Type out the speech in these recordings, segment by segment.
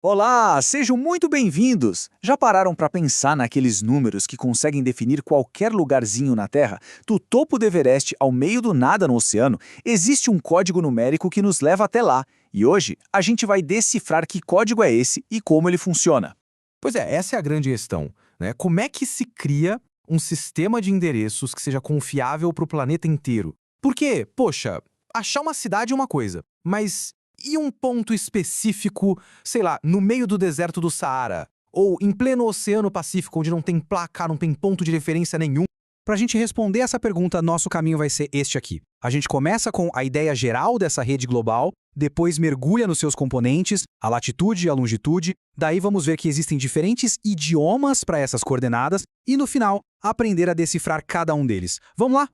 Olá, sejam muito bem-vindos! Já pararam para pensar naqueles números que conseguem definir qualquer lugarzinho na Terra? Do topo do Everest ao meio do nada no oceano, existe um código numérico que nos leva até lá. E hoje a gente vai decifrar que código é esse e como ele funciona. Pois é, essa é a grande questão, né? Como é que se cria um sistema de endereços que seja confiável para o planeta inteiro? Porque, poxa, achar uma cidade é uma coisa, mas e um ponto específico, sei lá, no meio do deserto do Saara? Ou em pleno Oceano Pacífico, onde não tem placa, não tem ponto de referência nenhum? Para a gente responder essa pergunta, nosso caminho vai ser este aqui. A gente começa com a ideia geral dessa rede global, depois mergulha nos seus componentes, a latitude e a longitude, daí vamos ver que existem diferentes idiomas para essas coordenadas e, no final, aprender a decifrar cada um deles. Vamos lá?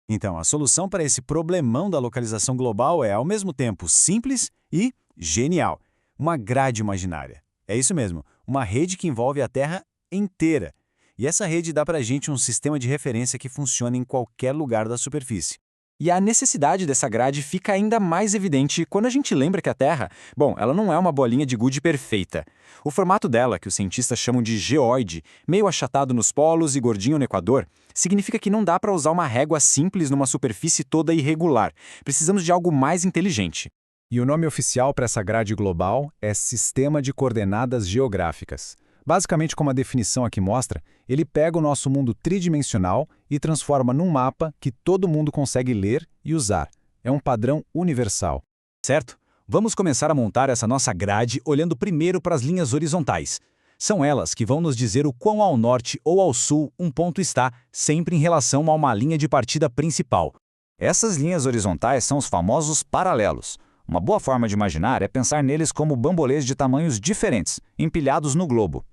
Então, a solução para esse problemão da localização global é, ao mesmo tempo, simples e genial. Uma grade imaginária. É isso mesmo, uma rede que envolve a Terra inteira. E essa rede dá para a gente um sistema de referência que funciona em qualquer lugar da superfície. E a necessidade dessa grade fica ainda mais evidente quando a gente lembra que a Terra, ela não é uma bolinha de gude perfeita. O formato dela, que os cientistas chamam de geoide, meio achatado nos polos e gordinho no equador, significa que não dá para usar uma régua simples numa superfície toda irregular. Precisamos de algo mais inteligente. E o nome oficial para essa grade global é Sistema de Coordenadas Geográficas. Basicamente, como a definição aqui mostra, ele pega o nosso mundo tridimensional e transforma num mapa que todo mundo consegue ler e usar. É um padrão universal. Certo? Vamos começar a montar essa nossa grade olhando primeiro para as linhas horizontais. São elas que vão nos dizer o quão ao norte ou ao sul um ponto está, sempre em relação a uma linha de partida principal. Essas linhas horizontais são os famosos paralelos. Uma boa forma de imaginar é pensar neles como bambolês de tamanhos diferentes, empilhados no globo.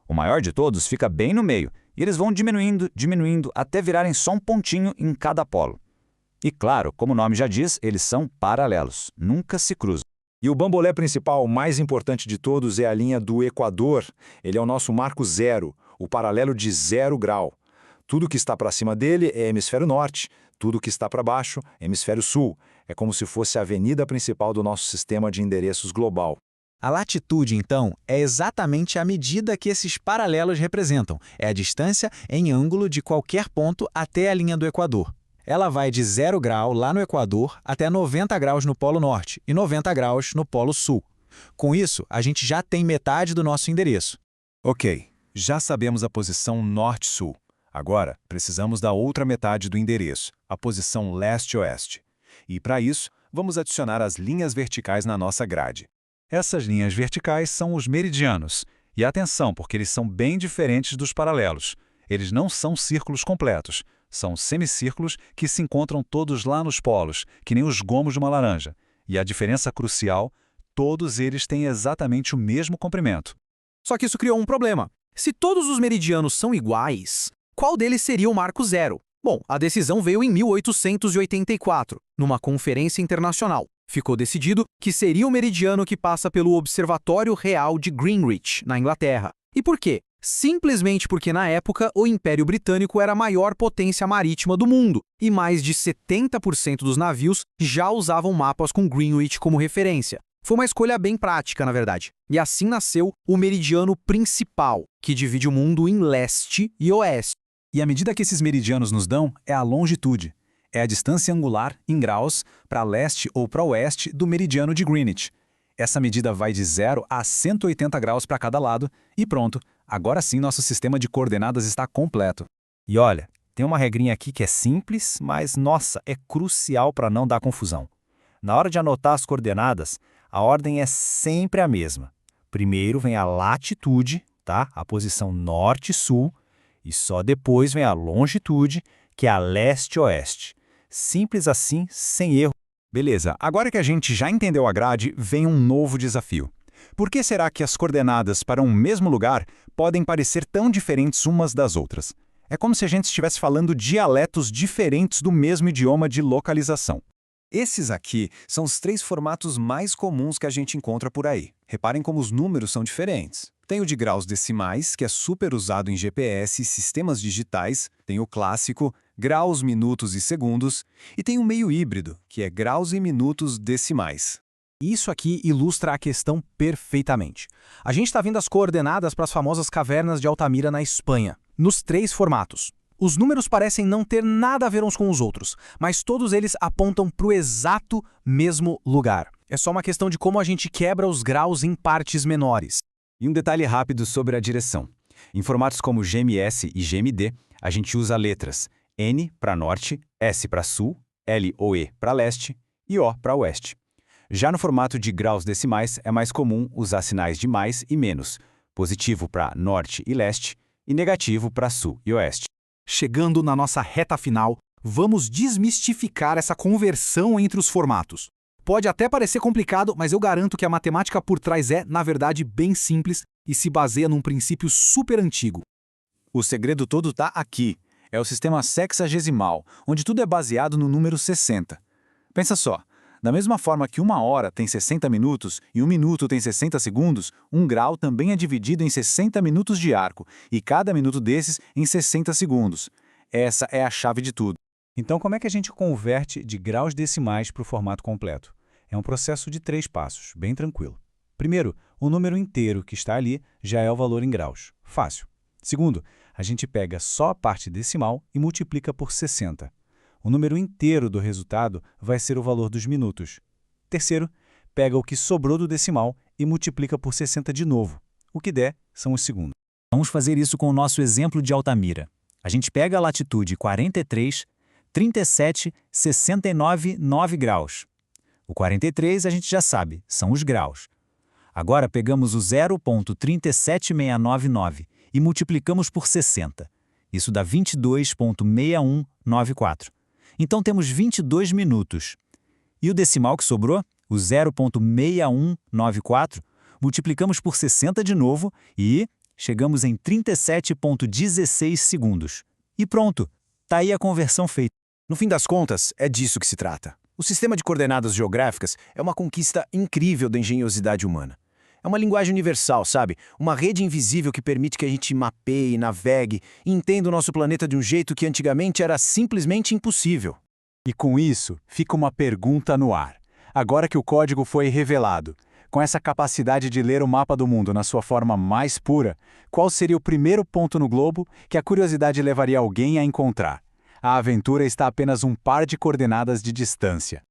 O maior de todos fica bem no meio, e eles vão diminuindo, diminuindo, até virarem só um pontinho em cada polo. E claro, como o nome já diz, eles são paralelos, nunca se cruzam. E o bambolê principal, o mais importante de todos, é a linha do Equador. Ele é o nosso marco zero, o paralelo de 0 grau. Tudo que está para cima dele é hemisfério norte, tudo que está para baixo é hemisfério sul. É como se fosse a avenida principal do nosso sistema de endereços global. A latitude, então, é exatamente a medida que esses paralelos representam. É a distância em ângulo de qualquer ponto até a linha do Equador. Ela vai de 0 grau lá no Equador até 90 graus no Polo Norte e 90 graus no Polo Sul. Com isso, a gente já tem metade do nosso endereço. Ok, já sabemos a posição norte-sul. Agora, precisamos da outra metade do endereço, a posição leste-oeste. E, para isso, vamos adicionar as linhas verticais na nossa grade. Essas linhas verticais são os meridianos. E atenção, porque eles são bem diferentes dos paralelos. Eles não são círculos completos. São semicírculos que se encontram todos lá nos polos, que nem os gomos de uma laranja. E a diferença crucial, todos eles têm exatamente o mesmo comprimento. Só que isso criou um problema. Se todos os meridianos são iguais, qual deles seria o marco zero? Bom, a decisão veio em 1884, numa conferência internacional. Ficou decidido que seria o meridiano que passa pelo Observatório Real de Greenwich, na Inglaterra. E por quê? Simplesmente porque, na época, o Império Britânico era a maior potência marítima do mundo, e mais de 70% dos navios já usavam mapas com Greenwich como referência. Foi uma escolha bem prática, na verdade. E assim nasceu o meridiano principal, que divide o mundo em leste e oeste. E a medida que esses meridianos nos dão é a longitude. É a distância angular, em graus, para leste ou para oeste do meridiano de Greenwich. Essa medida vai de 0 a 180 graus para cada lado e pronto, agora sim nosso sistema de coordenadas está completo. E olha, tem uma regrinha aqui que é simples, mas, nossa, é crucial para não dar confusão. Na hora de anotar as coordenadas, a ordem é sempre a mesma. Primeiro vem a latitude, tá? A posição norte-sul, e só depois vem a longitude, que é a leste-oeste. Simples assim, sem erro. Beleza, agora que a gente já entendeu a grade, vem um novo desafio. Por que será que as coordenadas para um mesmo lugar podem parecer tão diferentes umas das outras? É como se a gente estivesse falando dialetos diferentes do mesmo idioma de localização. Esses aqui são os 3 formatos mais comuns que a gente encontra por aí. Reparem como os números são diferentes. Tem o de graus decimais, que é super usado em GPS e sistemas digitais. Tem o clássico, graus, minutos e segundos. E tem o meio híbrido, que é graus e minutos decimais. Isso aqui ilustra a questão perfeitamente. A gente está vendo as coordenadas para as famosas cavernas de Altamira na Espanha, nos 3 formatos. Os números parecem não ter nada a ver uns com os outros, mas todos eles apontam para o exato mesmo lugar. É só uma questão de como a gente quebra os graus em partes menores. E um detalhe rápido sobre a direção. Em formatos como GMS e GMD, a gente usa letras N para norte, S para sul, L ou E para leste e O para oeste. Já no formato de graus decimais, é mais comum usar sinais de mais e menos, positivo para norte e leste e negativo para sul e oeste. Chegando na nossa reta final, vamos desmistificar essa conversão entre os formatos. Pode até parecer complicado, mas eu garanto que a matemática por trás é, na verdade, bem simples e se baseia num princípio super antigo. O segredo todo está aqui. É o sistema sexagesimal, onde tudo é baseado no número 60. Pensa só. Da mesma forma que 1 hora tem 60 minutos e 1 minuto tem 60 segundos, 1 grau também é dividido em 60 minutos de arco, e cada minuto desses em 60 segundos. Essa é a chave de tudo. Então, como é que a gente converte de graus decimais para o formato completo? É um processo de 3 passos, bem tranquilo. Primeiro, o número inteiro que está ali já é o valor em graus. Fácil. Segundo, a gente pega só a parte decimal e multiplica por 60. O número inteiro do resultado vai ser o valor dos minutos. Terceiro, pega o que sobrou do decimal e multiplica por 60 de novo. O que der são os segundos. Vamos fazer isso com o nosso exemplo de Altamira. A gente pega a latitude 43, 37, 69, 9 graus. O 43 a gente já sabe, são os graus. Agora pegamos o 0,37699 e multiplicamos por 60. Isso dá 22,6194. Então temos 22 minutos. E o decimal que sobrou, o 0,6194, multiplicamos por 60 de novo e chegamos em 37,16 segundos. E pronto, tá aí a conversão feita. No fim das contas, é disso que se trata. O sistema de coordenadas geográficas é uma conquista incrível da engenhosidade humana. É uma linguagem universal, sabe? Uma rede invisível que permite que a gente mapeie, navegue e entenda o nosso planeta de um jeito que antigamente era simplesmente impossível. E com isso, fica uma pergunta no ar. Agora que o código foi revelado, com essa capacidade de ler o mapa do mundo na sua forma mais pura, qual seria o primeiro ponto no globo que a curiosidade levaria alguém a encontrar? A aventura está a apenas um par de coordenadas de distância.